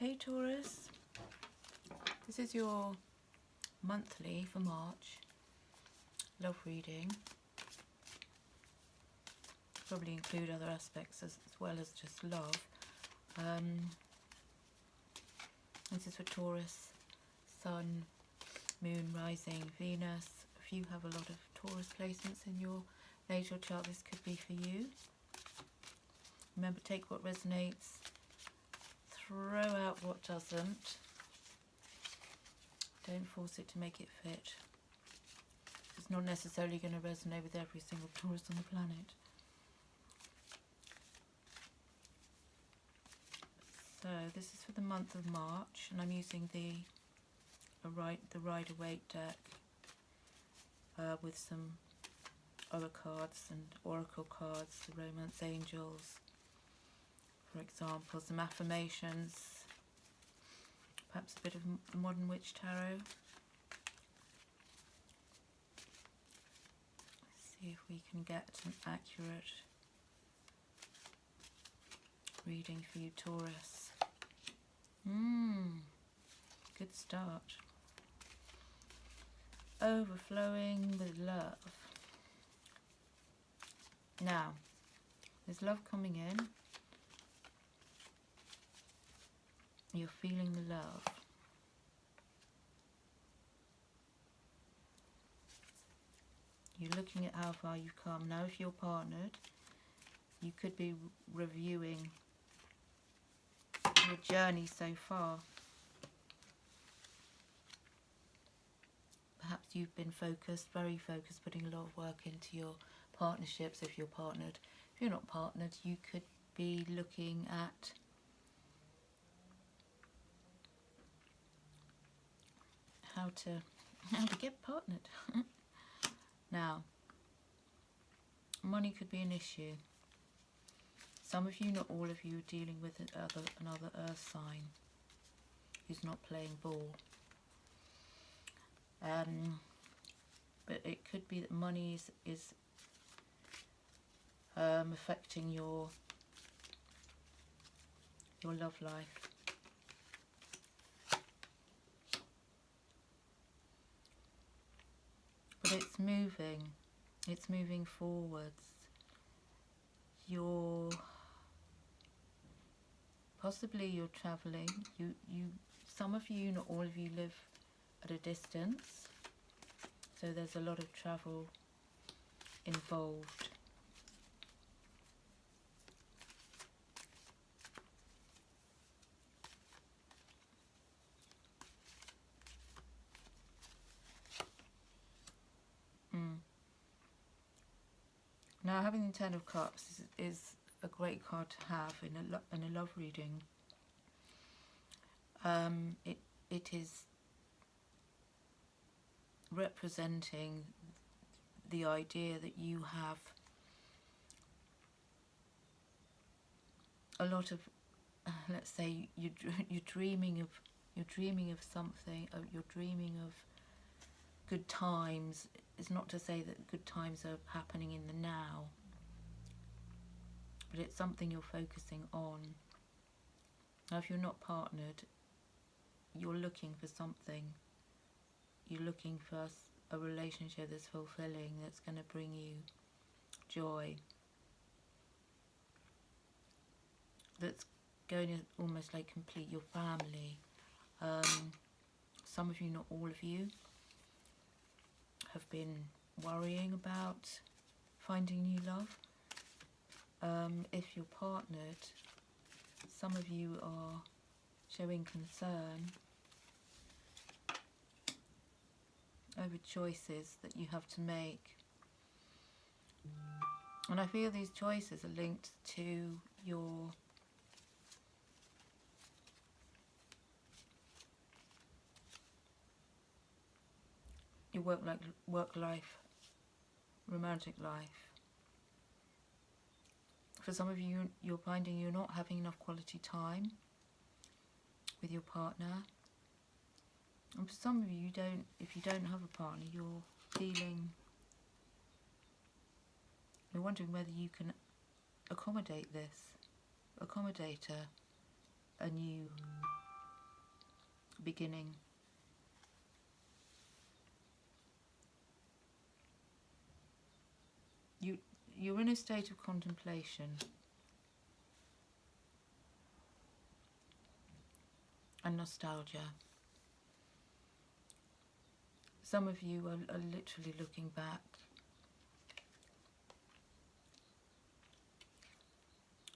Hey Taurus, this is your monthly for March love reading. Probably include other aspects as well as just love. This is for Taurus, Sun, Moon, Rising, Venus. If you have a lot of Taurus placements in your natal chart, this could be for you. Remember, take what resonates, throw out what doesn't. Don't force it to make it fit. It's not necessarily going to resonate with every single Taurus on the planet. So this is for the month of March, and I'm using the Rider-Waite deck with some other cards and oracle cards, the Romance Angels, for example, some affirmations, perhaps a bit of the Modern Witch Tarot. Let's see if we can get an accurate reading for you, Taurus. Good start. Overflowing with love. Now, there's love coming in. You're feeling the love. You're looking at how far you've come. Now, if you're partnered, you could be reviewing your journey so far. Perhaps you've been focused, very focused, putting a lot of work into your partnerships if you're partnered. If you're not partnered, you could be looking at how to get partnered. Now, money could be an issue. Some of you, not all of you, are dealing with another earth sign who's not playing ball. But it could be that money is affecting your love life. But it's moving forwards. Possibly you're travelling. Some of you, not all of you, live at a distance, so there's a lot of travel involved. Now, having the Ten of Cups is a great card to have in a love reading. It is representing the idea that you have a lot of, let's say, you're dreaming of something. You're dreaming of good times. It's not to say that good times are happening in the now, but it's something you're focusing on. Now, if you're not partnered, you're looking for something. You're looking for a relationship that's fulfilling, that's going to bring you joy, that's going to almost like complete your family. Some of you, not all of you, have been worrying about finding new love. If you're partnered, some of you are showing concern over choices that you have to make. And I feel these choices are linked to your work life, romantic life. For some of you, you're finding you're not having enough quality time with your partner. And for some of you, if you don't have a partner, you're wondering whether you can accommodate a new beginning. You're in a state of contemplation and nostalgia. Some of you are literally looking back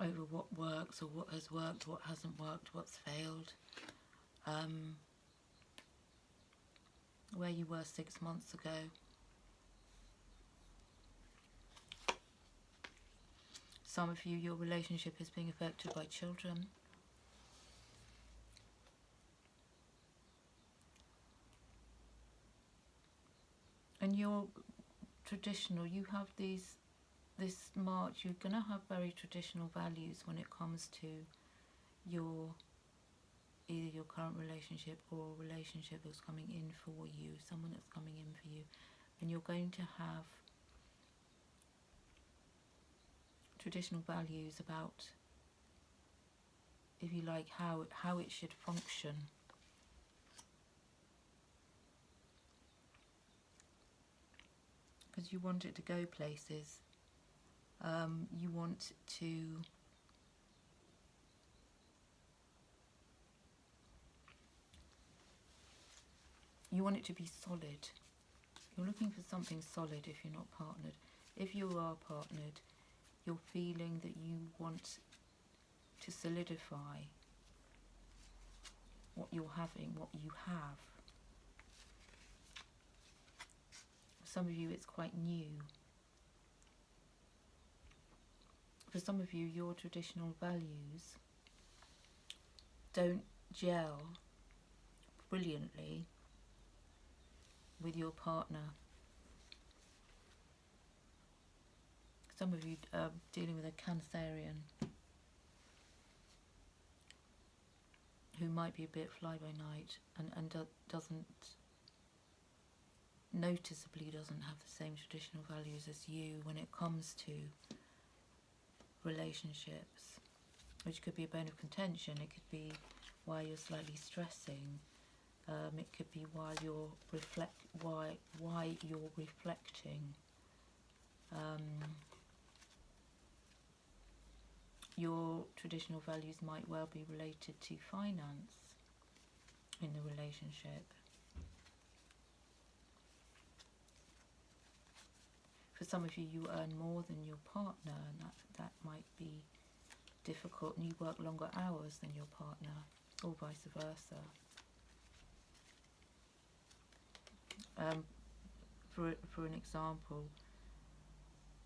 over what works or what has worked, what hasn't worked, what's failed, where you were 6 months ago. Some of you, your relationship is being affected by children. And you're traditional, you have this March, you're going to have very traditional values when it comes to either your current relationship or a relationship that's coming in for you, someone that's coming in for you. And you're going to have traditional values about, if you like, how it should function. Because you want it to go places. You want it to be solid. You're looking for something solid if you're not partnered. If you are partnered, you're feeling that you want to solidify what you're having, what you have. For some of you, it's quite new. For some of you, your traditional values don't gel brilliantly with your partner. Some of you are dealing with a Cancerian who might be a bit fly-by-night and noticeably doesn't have the same traditional values as you when it comes to relationships, which could be a bone of contention. It could be why you're slightly stressing. It could be why you're reflecting. Your traditional values might well be related to finance in the relationship. For some of you, you earn more than your partner, and that might be difficult, and you work longer hours than your partner, or vice versa. For an example,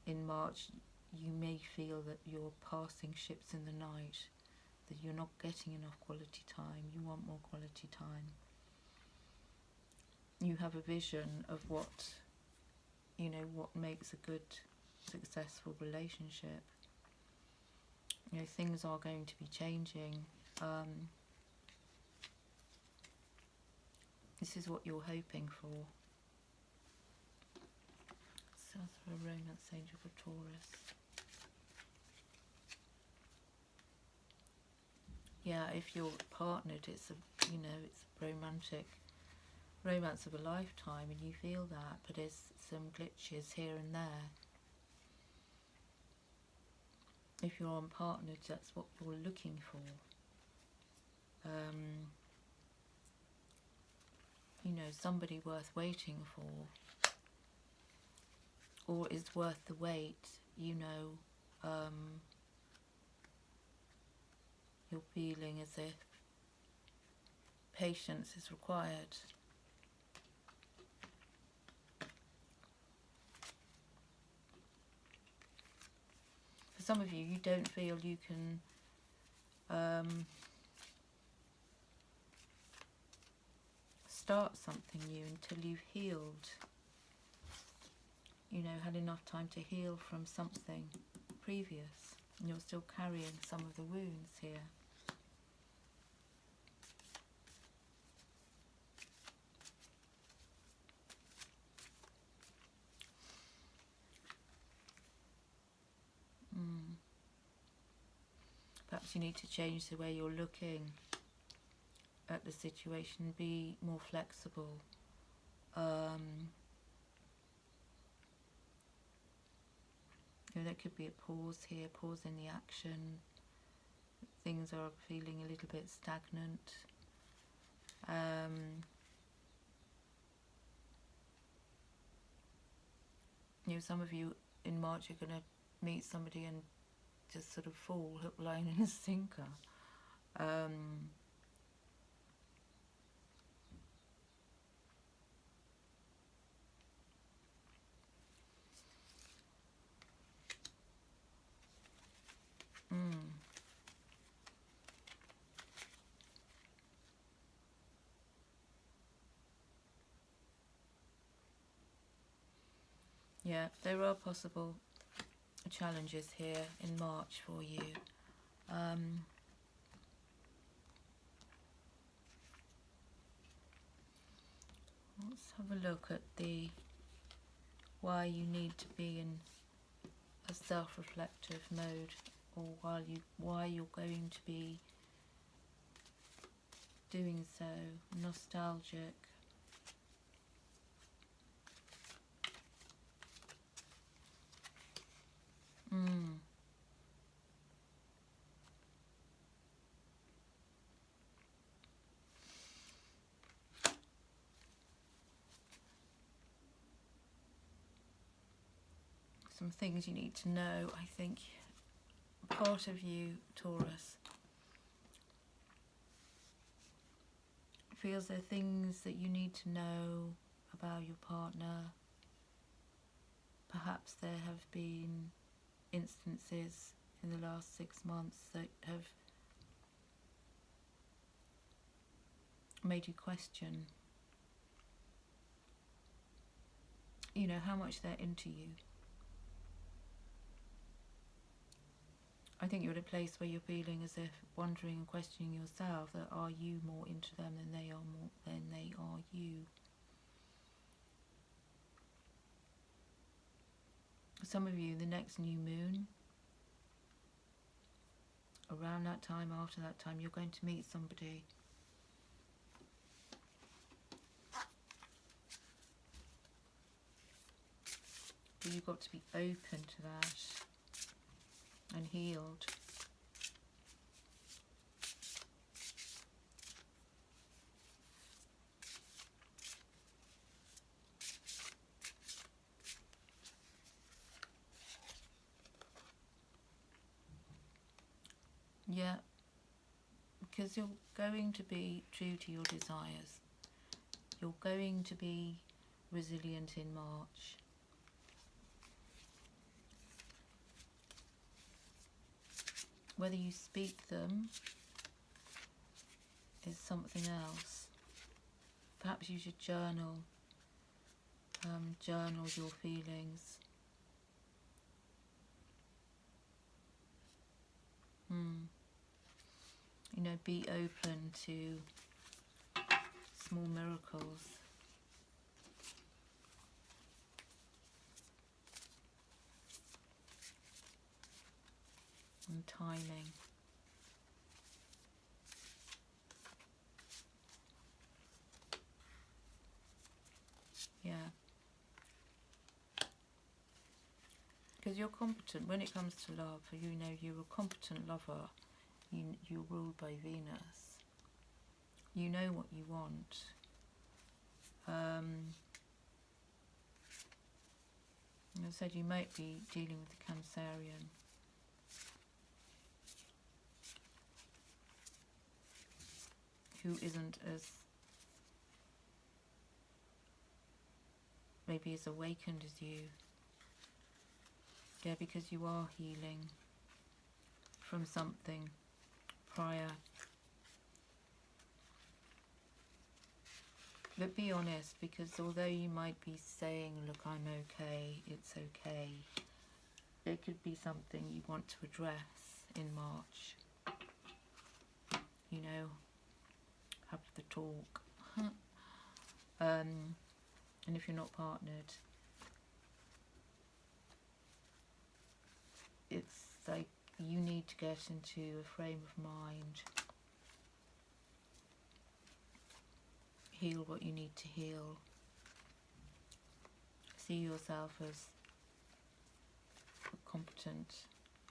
in March, you may feel that you're passing ships in the night, that you're not getting enough quality time. You want more quality time. You have a vision of what makes a good, successful relationship. Things are going to be changing. This is what you're hoping for. South for a Romance Angel for Taurus. Yeah, if you're partnered, it's a romance of a lifetime, and you feel that, but there's some glitches here and there. If you're unpartnered, that's what you're looking for. Somebody worth waiting for, or is worth the wait. You're feeling as if patience is required. For some of you, you don't feel you can start something new until you've healed. Had enough time to heal from something previous. And you're still carrying some of the wounds here. Perhaps you need to change the way you're looking at the situation, be more flexible. There could be a pause here, pause in the action. Things are feeling a little bit stagnant. Some of you in March are going to meet somebody and just sort of fall hook, line and sinker. Yeah, there are possible challenges here in March for you. Let's have a look at why you need to be in a self-reflective mode, or why you're going to be doing so. Nostalgic. Some things you need to know, I think. Part of you, Taurus, feels there are things that you need to know about your partner. Perhaps there have been instances in the last 6 months that have made you question, how much they're into you. I think you're at a place where you're feeling as if wondering and questioning yourself, that are you more into them than they are you. Some of you, the next new moon, around that time, after that time, you're going to meet somebody but you've got to be open to that and healed. Yeah, because you're going to be true to your desires. You're going to be resilient in March. Whether you speak them is something else. Perhaps you should journal your feelings. Be open to small miracles. And timing. Yeah. Because you're competent when it comes to love. You're a competent lover. You're ruled by Venus. You know what you want. As I said, you might be dealing with the Cancerian. Who isn't maybe as awakened as you. Yeah, because you are healing from something prior. But be honest, because although you might be saying, look, I'm okay, it's okay, there could be something you want to address in March. Have the talk. And if you're not partnered, it's like you need to get into a frame of mind heal what you need to heal. See yourself as a competent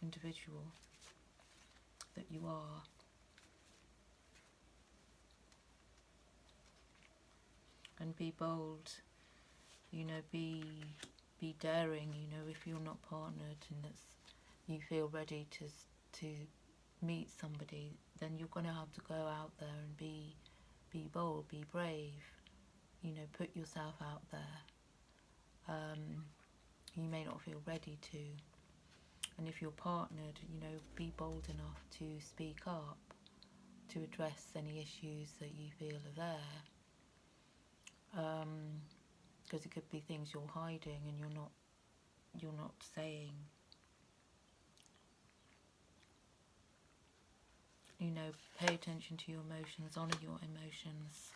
individual that you are. And be bold, you know, be daring, you know, if you're not partnered and you feel ready to meet somebody, then you're going to have to go out there and be bold, be brave, you know, put yourself out there. You may not feel ready to, and if you're partnered, you know, be bold enough to speak up, to address any issues that you feel are there. Because it could be things you're hiding and you're not saying. You know, pay attention to your emotions, honour your emotions,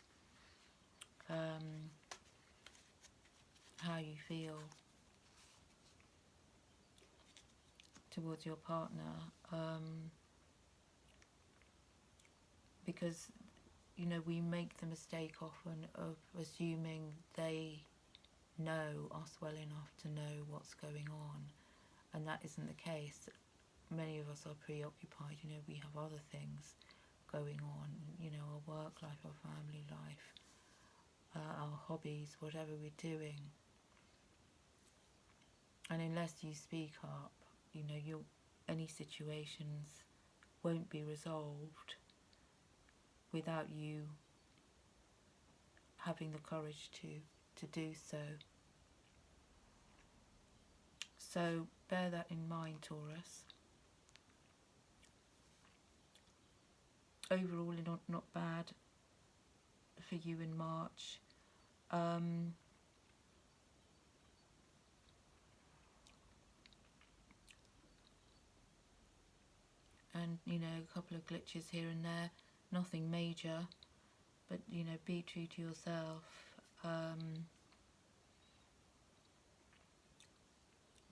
how you feel towards your partner, because, you know, we make the mistake often of assuming they know us well enough to know what's going on, and that isn't the case. Many of us are preoccupied, you know, we have other things going on, you know, our work life, our family life, our hobbies, whatever we're doing. And unless you speak up, you know, any situations won't be resolved without you having the courage to do so. So bear that in mind, Taurus. Overall, not bad for you in March. And, you know, a couple of glitches here and there, nothing major, but, you know, be true to yourself.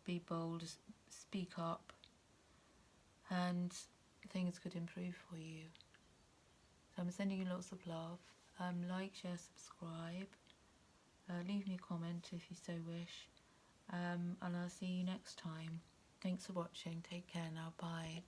Be bold, speak up, and things could improve for you. So I'm sending you lots of love. Like, share, subscribe. Leave me a comment if you so wish. And I'll see you next time. Thanks for watching. Take care now. Bye.